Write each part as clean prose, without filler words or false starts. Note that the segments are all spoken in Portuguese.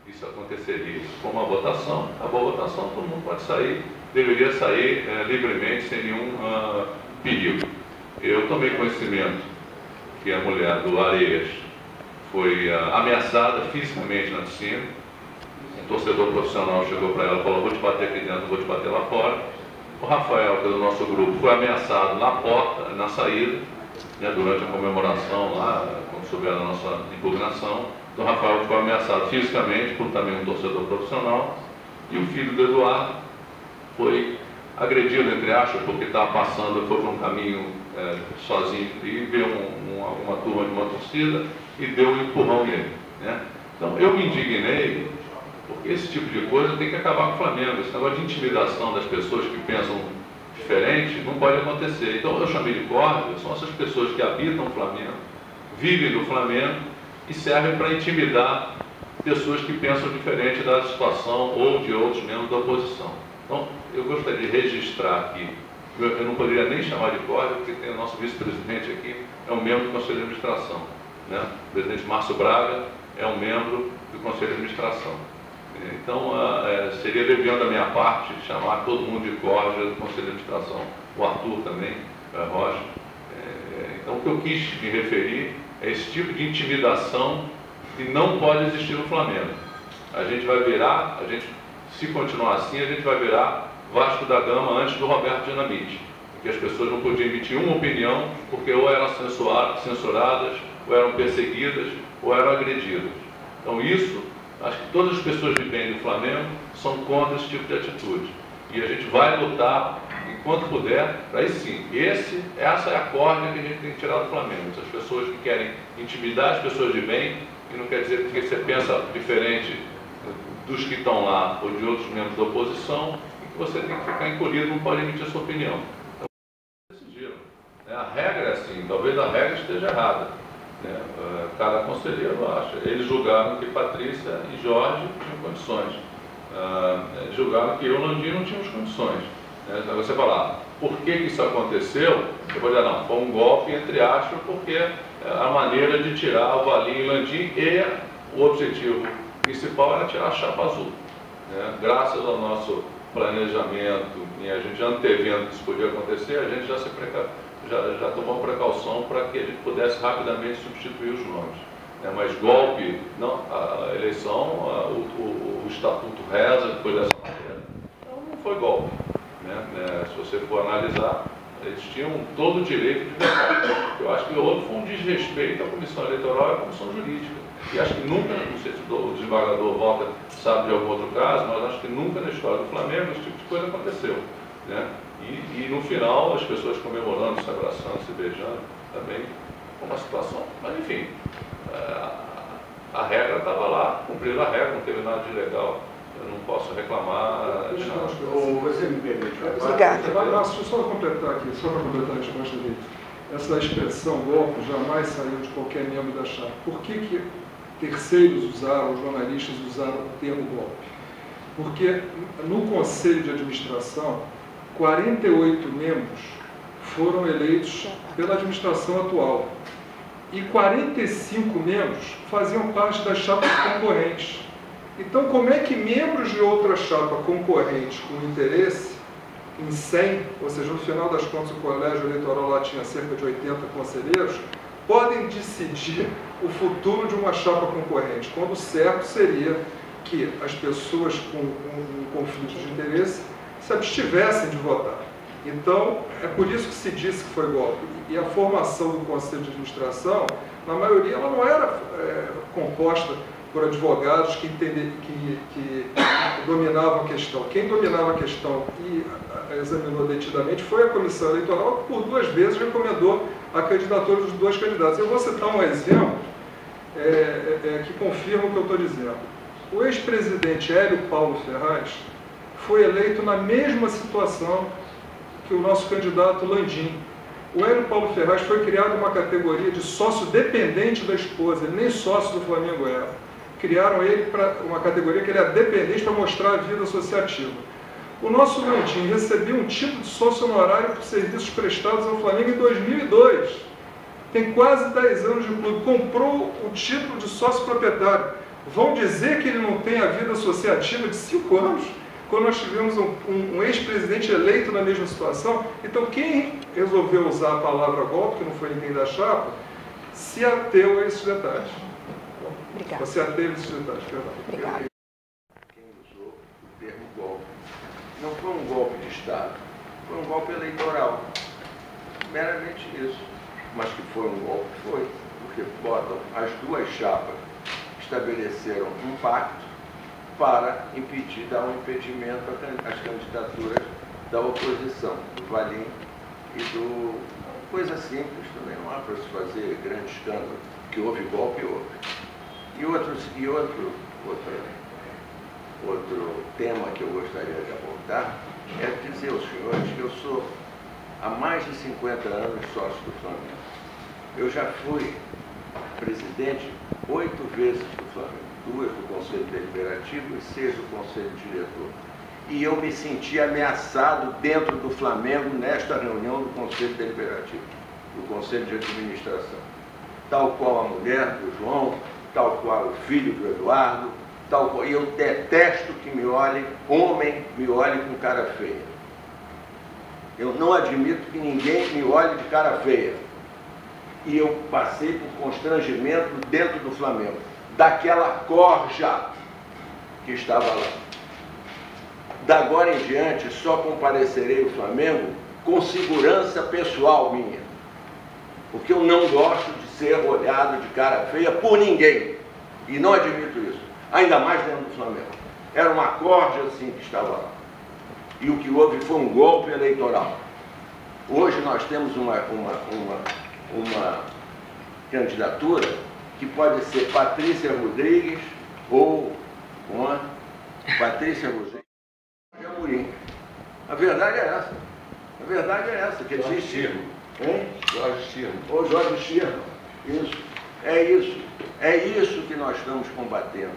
isso aconteceria. Se for uma votação, acabou a votação, todo mundo pode sair, deveria sair livremente, sem nenhum perigo. Eu tomei conhecimento que a mulher do Areias foi ameaçada fisicamente na piscina. Um torcedor profissional chegou para ela e falou: vou te bater aqui dentro, vou te bater lá fora. O Rafael, que é do nosso grupo, foi ameaçado na porta, na saída, né, durante a comemoração lá, quando souber a nossa impugnação. Então, o Rafael foi ameaçado fisicamente por também um torcedor profissional. E o filho do Eduardo foi agredido, entre aspas, porque estava passando, foi por um caminho sozinho e veio uma turma de uma torcida e deu um empurrão nele, né? Então, eu me indignei, porque esse tipo de coisa tem que acabar com o Flamengo. Esse negócio de intimidação das pessoas que pensam diferente não pode acontecer. Então, eu chamei de corda, são essas pessoas que habitam o Flamengo, vivem no Flamengo e servem para intimidar pessoas que pensam diferente da situação ou de outros membros da oposição. Então, eu gostaria de registrar aqui, eu não poderia nem chamar de corda, porque tem o nosso vice-presidente aqui, é um membro do Conselho de Administração, né? O presidente Márcio Braga é um membro do Conselho de Administração. Então, seria devido da minha parte chamar todo mundo de corda do Conselho de Administração, o Arthur também, Rocha. Então, o que eu quis me referir é esse tipo de intimidação que não pode existir no Flamengo. A gente vai virar, se continuar assim, a gente vai virar Vasco da Gama antes do Roberto Dinamite, porque as pessoas não podiam emitir uma opinião porque ou eram censuradas, ou eram perseguidas, ou eram agredidas. Então isso, acho que todas as pessoas de bem do Flamengo são contra esse tipo de atitude. E a gente vai lutar, enquanto puder, para aí sim. Essa é a corda que a gente tem que tirar do Flamengo. Essas pessoas que querem intimidar as pessoas de bem, e não quer dizer que você pensa diferente dos que estão lá ou de outros membros da oposição, e que você tem que ficar encolhido, não pode emitir a sua opinião. Então, decidiram. A regra é assim, talvez a regra esteja errada, né? Cada conselheiro acha. Eles julgaram que Patrícia e Jorge tinham condições. Julgaram que eu e o Landim não tínhamos condições. Então você falar, por que isso aconteceu? Eu vou dizer, não, foi um golpe, entre aspas, porque a maneira de tirar o Valinho e o Landim e o objetivo principal era tirar a chapa azul, né? Graças ao nosso planejamento e a gente antevendo que isso podia acontecer, a gente já tomou precaução para que a gente pudesse rapidamente substituir os nomes, né? Mas golpe, não, a eleição, o estatuto reza que foi dessa maneira, então não foi golpe, né? Se você for analisar, eles tinham todo o direito de votar. Eu acho que houve um desrespeito à Comissão Eleitoral e à Comissão Jurídica. E acho que nunca, não sei se o desembargador Volta sabe de algum outro caso, mas acho que nunca na história do Flamengo esse tipo de coisa aconteceu, né? E no final, as pessoas comemorando, se abraçando, se beijando, também uma situação, mas enfim, a regra estava lá, cumpriram a regra, não teve nada de ilegal. Eu não posso reclamar de nada. Você me permite? Obrigada. Deixa eu só completar aqui, só para completar a resposta dele. Essa expressão golpe jamais saiu de qualquer membro da chapa. Por que terceiros usaram, jornalistas usaram o termo golpe? Porque no Conselho de Administração, 48 membros foram eleitos pela administração atual e 45 membros faziam parte das chapas concorrentes. Então, como é que membros de outra chapa concorrente com interesse em 100, ou seja, no final das contas o colégio eleitoral lá tinha cerca de 80 conselheiros, podem decidir o futuro de uma chapa concorrente, quando o certo seria que as pessoas com um conflito de interesse se abstivessem de votar. Então, é por isso que se disse que foi golpe. E a formação do Conselho de Administração, na maioria, ela não era composta por advogados que dominavam a questão. Quem dominava a questão e examinou detidamente foi a Comissão Eleitoral, que por 2 vezes recomendou a candidatura dos 2 candidatos. Eu vou citar um exemplo que confirma o que eu estou dizendo. O ex-presidente Hélio Paulo Ferraz foi eleito na mesma situação que o nosso candidato Landim. O Hélio Paulo Ferraz foi criado uma categoria de sócio dependente da esposa, ele nem sócio do Flamengo era. Criaram ele para uma categoria que ele era dependente para mostrar a vida associativa. O nosso Landim recebeu um tipo de sócio honorário por serviços prestados ao Flamengo em 2002. Tem quase 10 anos de clube. Comprou o título de sócio proprietário. Vão dizer que ele não tem a vida associativa de 5 anos, quando nós tivemos um ex-presidente eleito na mesma situação. Então, quem resolveu usar a palavra golpe, que não foi ninguém da chapa, se ateu a esses detalhes. Obrigada. Se ateve a esses detalhes, perdão. Obrigada. Quem usou o termo golpe. Não foi um golpe de Estado, foi um golpe eleitoral. Meramente isso. Mas que foi um golpe, foi. Porque botam as duas chapas, estabeleceram um pacto para impedir, dar um impedimento às candidaturas da oposição, do Valim e do... Coisa simples também, não há para se fazer grande escândalo, que houve golpe, houve. E outro tema que eu gostaria de abordar é dizer aos senhores que eu sou há mais de 50 anos sócio do Flamengo. Eu já fui presidente 8 vezes do Flamengo, 2 do Conselho Deliberativo e 6 do Conselho Diretor. E eu me senti ameaçado dentro do Flamengo nesta reunião do Conselho Deliberativo, do Conselho de Administração. Tal qual a mulher do João, tal qual o filho do Eduardo, tal qual... E eu detesto que me olhem, homem me olhe com cara feia. Eu não admito que ninguém me olhe de cara feia. E eu passei por constrangimento dentro do Flamengo, daquela corja que estava lá. Da agora em diante, só comparecerei ao Flamengo com segurança pessoal minha. Porque eu não gosto de ser olhado de cara feia por ninguém. E não admito isso. Ainda mais dentro do Flamengo. Era uma corja assim que estava lá. E o que houve foi um golpe eleitoral. Hoje nós temos uma candidatura que pode ser Patrícia Rodrigues ou Patrícia Rodrigues de Amorim. A verdade é essa. A verdade é essa. Que existe. Jorge Schirmer. Ou Jorge Schirmer. Isso. É isso. É isso que nós estamos combatendo.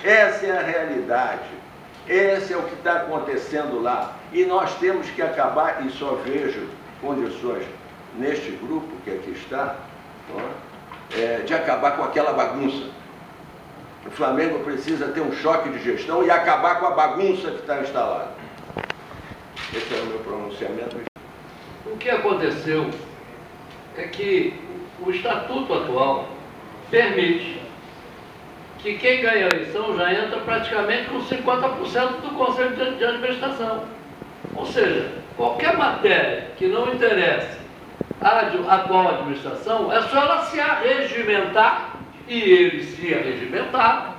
Essa é a realidade. Esse é o que está acontecendo lá. E nós temos que acabar, e só vejo condições neste grupo que aqui está, de acabar com aquela bagunça. O Flamengo precisa ter um choque de gestão e acabar com a bagunça que está instalada. Esse é o meu pronunciamento. O que aconteceu é que o estatuto atual permite que quem ganha a eleição já entra praticamente com 50% do Conselho de Administração. Ou seja, qualquer matéria que não interesse à atual administração, é só ela se arregimentar, e ele se arregimentar,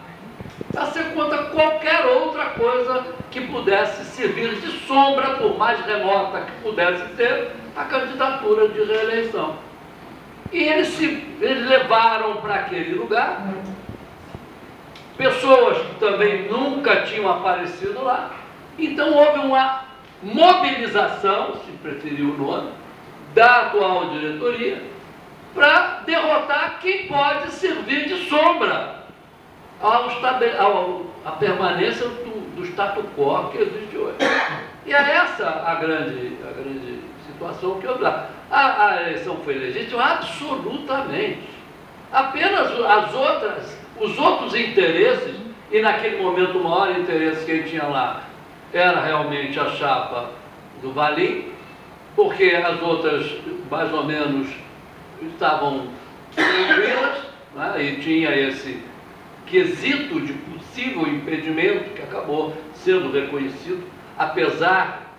a ser contra qualquer outra coisa que pudesse servir de sombra, por mais remota que pudesse ser, a candidatura de reeleição. E eles levaram para aquele lugar pessoas que também nunca tinham aparecido lá. Então houve uma mobilização, se preferir o nome, da atual diretoria para derrotar quem pode servir de sombra à permanência do status quo que existe hoje. E é essa a grande situação que eu dá. A eleição foi legítima? Absolutamente. Apenas os outros interesses, e naquele momento o maior interesse que ele tinha lá era realmente a chapa do Valim, porque as outras mais ou menos estavam tranquilas, né? E tinha esse quesito de possível impedimento que acabou sendo reconhecido, apesar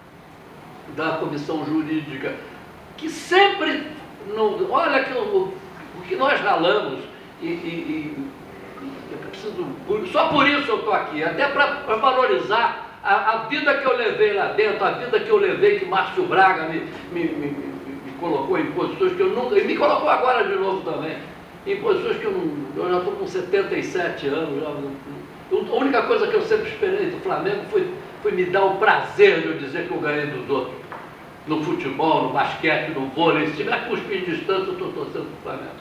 da comissão jurídica, que sempre, olha que o que nós ralamos, eu preciso, só por isso eu estou aqui, até para valorizar a vida que eu levei lá dentro, a vida que eu levei, que Márcio Braga me colocou em posições que eu nunca, e me colocou agora de novo também, em posições que eu já estou com 77 anos, a única coisa que eu sempre esperei do Flamengo foi me dar o prazer de eu dizer que eu ganhei dos outros, no futebol, no basquete, no vôlei. Se tiver cuspir de distância, eu estou torcendo para o Flamengo.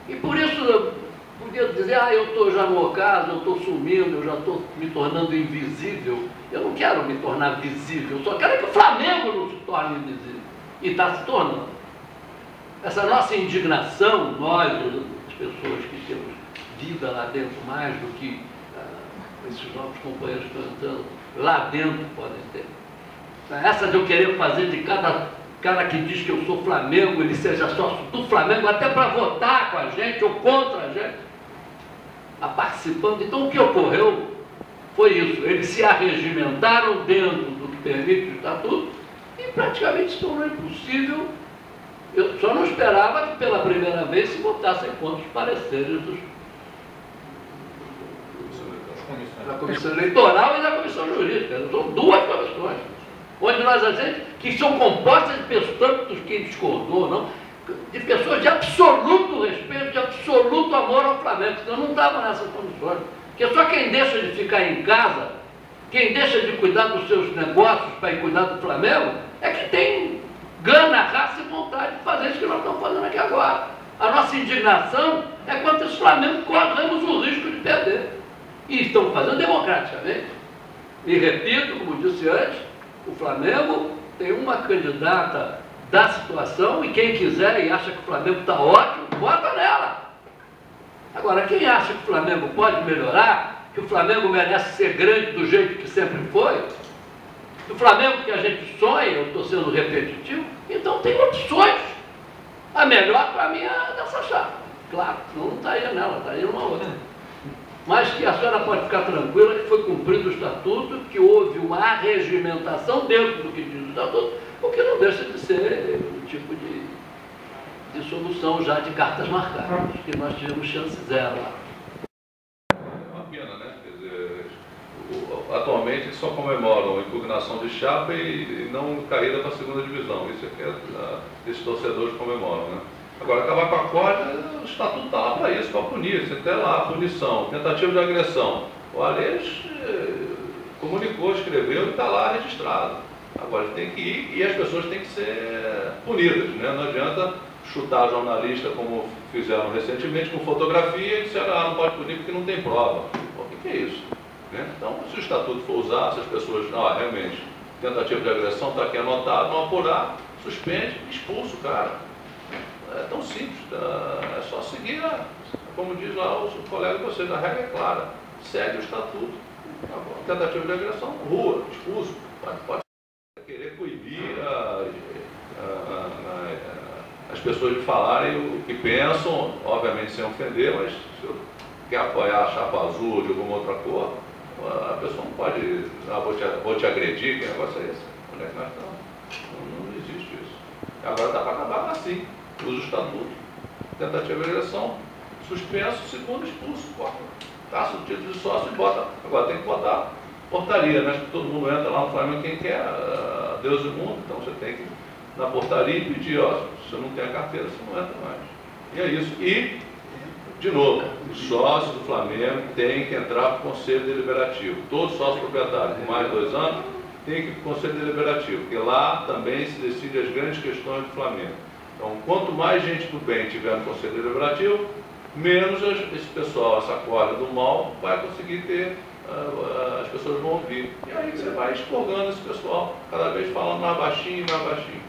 E por isso eu podia dizer, eu estou já no ocaso, eu estou sumindo, eu já estou me tornando invisível. Eu não quero me tornar visível, eu só quero que o Flamengo não se torne invisível. E está se tornando. Essa nossa indignação, nós, as pessoas que temos vida lá dentro mais do que esses novos companheiros que estão entrando lá dentro podem ter. Essa de eu querer fazer de cada cara que diz que eu sou Flamengo, ele seja sócio do Flamengo, até para votar com a gente ou contra a gente, participando. Então o que ocorreu foi isso, eles se arregimentaram dentro do que permite o estatuto e praticamente se tornou impossível. Eu só não esperava que pela primeira vez se votassem contra os pareceres da Comissão Eleitoral e da Comissão Jurídica. São duas comissões, onde nós a gente, que são compostas de pessoas, tanto quem discordou, não, de pessoas de absoluto respeito, de absoluto amor ao Flamengo, senão não estavam nessas comissões. Porque só quem deixa de ficar em casa, quem deixa de cuidar dos seus negócios para ir cuidar do Flamengo, é que tem gana, raça e vontade de fazer isso que nós estamos fazendo aqui agora. A nossa indignação é contra esse Flamengo, corremos o risco de perder. E estamos fazendo democraticamente. E repito, como disse antes, o Flamengo tem uma candidata da situação e quem quiser e acha que o Flamengo está ótimo, vota nela. Agora, quem acha que o Flamengo pode melhorar, que o Flamengo merece ser grande do jeito que sempre foi, o Flamengo que a gente sonha, eu estou sendo repetitivo, então tem opções. A melhor para mim é a dessa chave. Claro, não estaria nela, estaria numa outra. Mas que a senhora pode ficar tranquila que foi cumprido o estatuto, que houve uma arregimentação dentro do que diz o estatuto, o que não deixa de ser um tipo de solução já de cartas marcadas, que nós tivemos chance zero lá. É uma pena, né? Quer dizer, atualmente eles só comemoram a impugnação de chapa e não caída para a segunda divisão. Isso é que esses torcedores comemoram, né? Agora, acabar com a corda, o estatuto está lá para isso, para punir. Você tem lá punição, tentativa de agressão. O Aleixo comunicou, escreveu e está lá registrado. Agora, tem que ir e as pessoas têm que ser punidas, né? Não adianta chutar jornalista como fizeram recentemente com fotografia e disseram, não pode punir porque não tem prova. Pô, o que é isso? Né? Então, se o estatuto for usado, se as pessoas, realmente, tentativa de agressão está aqui anotado, não apurar, suspende, expulsa o cara. É tão simples, é só seguir, como diz lá o colega de vocês, a regra é clara, segue o estatuto, tentativa de agressão, rua, expulso, pode querer coibir as pessoas de falarem o que pensam, obviamente sem ofender, mas se quer apoiar a chapa azul ou de alguma outra cor, a pessoa não pode, vou te agredir, que negócio é esse? Onde é que nós estamos? Não existe isso. Agora dá para acabar assim. Usa o estatuto, tentativa de agressão, suspenso, segundo expulso, taça o título de sócio e bota. Agora tem que botar portaria, né? Todo mundo entra lá no Flamengo quem quer, Deus e o mundo, então você tem que ir na portaria e pedir, se você não tem a carteira, você não entra mais. E é isso. E, de novo, os sócios do Flamengo têm que entrar para o Conselho Deliberativo. Todos os sócios proprietários com mais de 2 anos têm que ir para o Conselho Deliberativo, porque lá também se decidem as grandes questões do Flamengo. Então, quanto mais gente do bem tiver no Conselho Deliberativo, menos esse pessoal, essa corda do mal, vai conseguir ter, as pessoas vão ouvir. E aí você vai expurgando esse pessoal, cada vez falando mais baixinho, mais baixinho.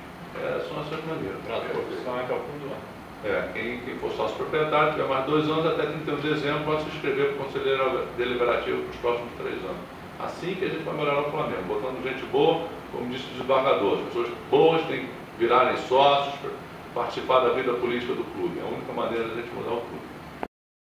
São essas maneiras. A profissão é até o fim do ano. Quem for sócio proprietário, tiver mais 2 anos, até 31 de dezembro, pode se inscrever para o Conselho Deliberativo para os próximos 3 anos. Assim que a gente vai melhorar o Flamengo, botando gente boa, como disse o desembargador, as pessoas boas têm que virarem sócios, participar da vida política do clube. É a única maneira de a gente mudar o clube.